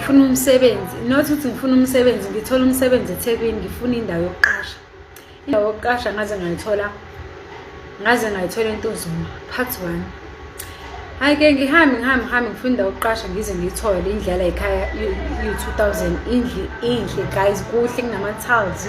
ngifuna umsebenzi, not ukuthi ngifuna umsebenzi ngithola umsebenzi eThekwini, ngifuna indawo yokuqasha. Indawo yokuqasha ngaze ngayithola eNtuzuma part 1. Hayi ke ngihambe ngifuna indawo yokuqasha ngize ngiyithole indlela ekhaya u2000 indle guys, kuhle kunama-tiles.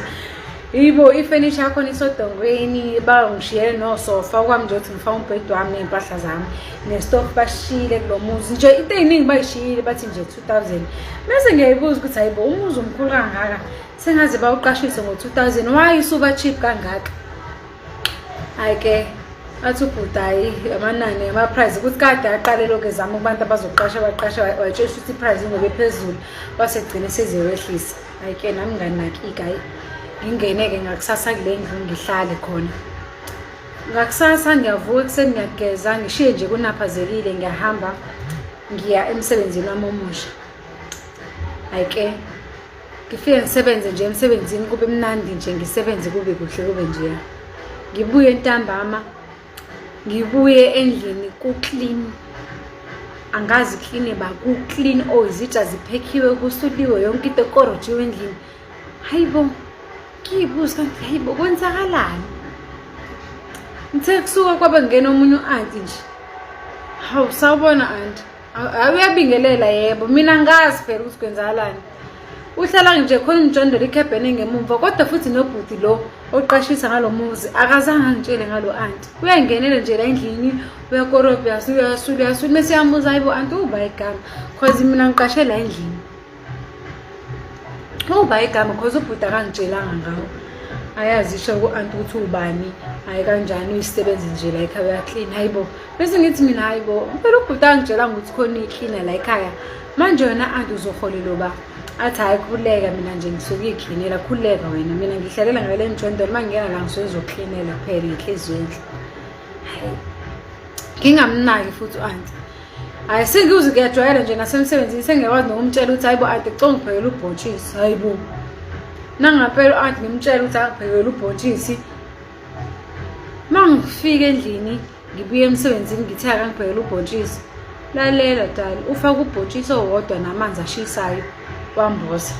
Yibo ifurniture yakho isodongweni, bangishiyele nosofa kwami nje ukuthi ngifaka umbhede wami nempahla zami nestofu bashile kulomuzi nje into eziningi bayishiyile bathi nje 2000. Bese ngiyayibuza ukuthi hayibo umuzi omkhulu kangaka sengaze bawuqashise ngo2000, why isuba cheap kangaka? Hayi ke athi ubhudayi amanani ama-price ukuthi kade aqale lokho ezama kubantu abazoqasha baqasha watshela ukuthi i-price ngoba ephezulu wasegcina seziyehlisa. Hayi ke nami nganaki gayi ngingene-ke ngakusasa kule ndlu ngihlale khona. Ngakusasa ngiyavuka ekuseni ngiyageza ngishiye nje kunaphazekile ngiyahamba ngiya emsebenzini wami omusha. Hayi ke ngifike ngisebenze nje emsebenzini kube mnandi nje ngisebenze kube kuhle kube nje. Ngibuye ntambama ngibuye endlini ku-clean, angazi clean ku-clean izitsha ziphekiwe kusuliwe yonke into ekorojiwe endlini. Hayibo ngiyibuza kanti hayibo kwenzakalani? Ngithe kusuka kwabe ngena omunye u-anti nje, hawu sawubona anti, uyabingelela? Yebo. Mina ngazi phela ukuthi kwenzakalani. Uhlala nje khona umjondolo ikhebhene ngemumva, kodwa futhi nobhuti lo oqashisa ngalo muzi akazange angitshele ngalo anti. Uyangenela nje la endlini uyakorobha uyasula mase yamuza hayibo anti uba igama cause mina ngiqashe la endlini. Uba igama cause ubhuti akangitshelanga ngawo. Ayazi isho ku-anti ukuthi ubani, hayi kanjani uyisebenzi nje la ekhaya uyaclean. Hayibo bese ngithi mina hayibo phela ubhuti angitshelanga ukuthi khona icleaner la ekhaya, manje yona anti uzoholela uba athi hayi khuleka mina nje ngisuke iklinela, khuleka wena mina ngihlalela ngale njondolo mangiyena la ngizoklinela kuphela inhliziyo enhle. Ngingamnaki futhi u-anti. Hayi sengiuze ngiyajwayela nje nasemsebenzini sengiyakwazi nokumtshela ukuthi hayibo anti ngicela ngiphekele ubhontshisi. Hayibo nangampela u-anti ngimtshela ukuthi angiphekele ubhontshisi. Mangifika endlini ngibuye emsebenzini ngithi akangiphekele ubhontshisi, lalela dali ufaka ubhontshisi owodwa namanzi ashisayo wamboza.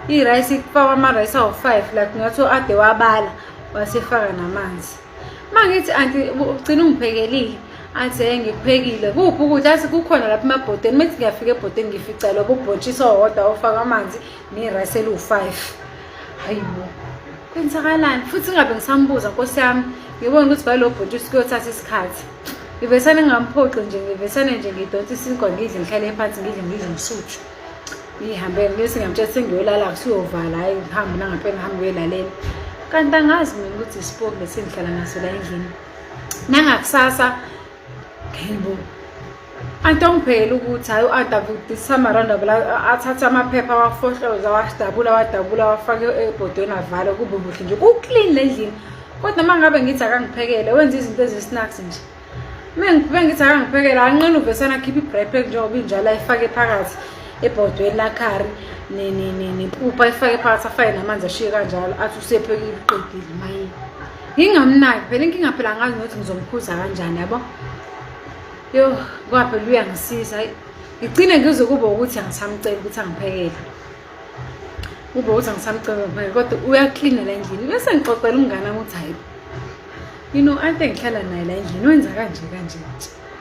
Irice kufaka ama-rice awu-5 like ngathi ade wabala wasefaka namanzi. Mangithi anti ugcina ungiphekelile, athi ngikuphekile kuphi ukuthi athi kukhona lapha emabhodeni. Methi ngiyafika ebhodeni ngifica lobo ubhontshisi owodwa ofaka amanzi ne-rice elu-5. Hayibo kwenzakalani futhi ngabe ngisambuza Nkosi yami, ngibona ukuthi vele lo bhontshisi kuyothatha isikhathi. Ngivesane ngamphoqi nje ngidonsa isinkwa ngidle ngihlale phansi ngidle ngisutshu ngihambele bese ngiyamtshela sengiyolala kusiyovala, hayi ngihambe nangampela ngihambe uyelalela. Kanti angazi mina ukuthi isipoki lesingihlala naso la endlini. Nangakusasa hayibo anti ongiphekela ukuthi hayi u-anti avutisama randabula athatha amaphepha awafohloza wadabula wafake ebhodweni avala kube buhle nje ku-clean le ndlini. Kodwa mangabe ngithi akangiphekele wenza izinto ezi-snacks nje, bengithi akangiphekela anqina uvesana akhiphe i-bread njengoba injalo ayifake phakathi ebhodweni lakhari nepuphu ayifake phakathi afake namanzi ashiye kanjalo athi usephekile uqedile. Maye ngingamnaki phela inkinga phela angazi nokuthi ngizomkhuza kanjani yabo. Yo kwaphela uyangisiza, hayi ngigcine ngize kube ukuthi angisamcela ukuthi angiphekele, kube ukuthi angisamcela ngiphekele kodwa uyaclean la endlini. Bese ngixoxela umngane wami ukuthi hayi anti engihlala naye la endlini wenza kanje nje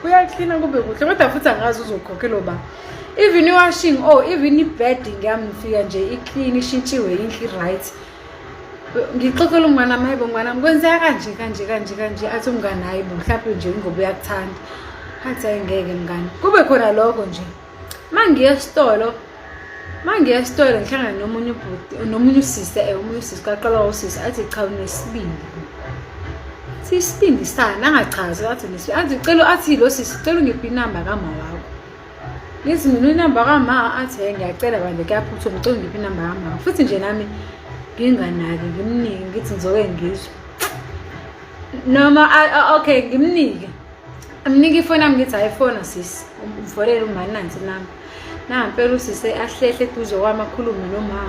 uyaclean kube kuhle kodwa futhi angazi uzokhokhela ba even washing even i-bedding yami ngifika nje i-clean ishintshiwe inhle right. Ngixoxela umngane wami hayibo mngane wami kwenzeka kanje athi umngane hayibo mhlawumbe nje ngoba uyakuthanda. Athi ayingeke mngane kube khona lokho nje. Mangiya esitolo ngihlangana nomunye ubhuti nomunye usisi kaqala usisi athi cha unesibindi. Sisibindi sana angachazi athi nesibindi athi lo sisi cela ngiphi inamba kama wakho. Ngithi mina inamba kama athi ngiyacela bandle kuyaphuthuma ngicela ngiphi inamba kama futhi nje nami nginganaki ngimnike ngithi ngizoke ngizwe noma okay ngimnike ifoni yami ngithi ayifona sisi umfolele umani nansi nami nampela usisi ahlehle eduze kwami akhulume noma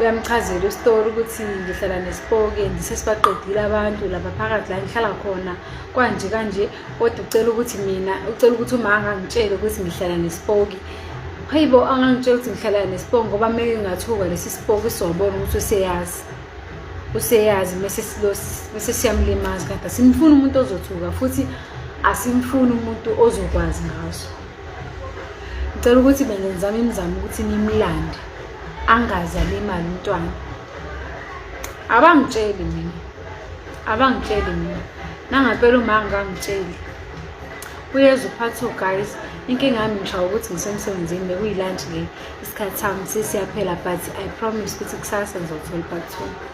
uyamchazela isitori ukuthi ngihlala nesipoke ndisesibaqedile abantu lapha phakathi la ngihlala khona kanje kodwa ucela ukuthi uma angangitshela ukuthi ngihlala nesipoke hayibo angangitshela ukuthi ngihlala nesibongo ngoba meke ngathuka lesi sibongo sizobona ukuthi useyazi mase siyamlimaza kanti asimfuni umuntu ozothuka futhi asimfuni umuntu ozokwazi ngaso. Ngicela ukuthi bengenzama imizamo ukuthi nimlande angaze alimali umntwana. Abangitsheli mina nangampela uma angangitsheli uyeza uphatho guys. Inkinga yami ngisho ukuthi ngisemsebenzini bekuyilunch le isikhathi sami sesiyaphela but I promise ukuthi kusasa ngizothola part 2.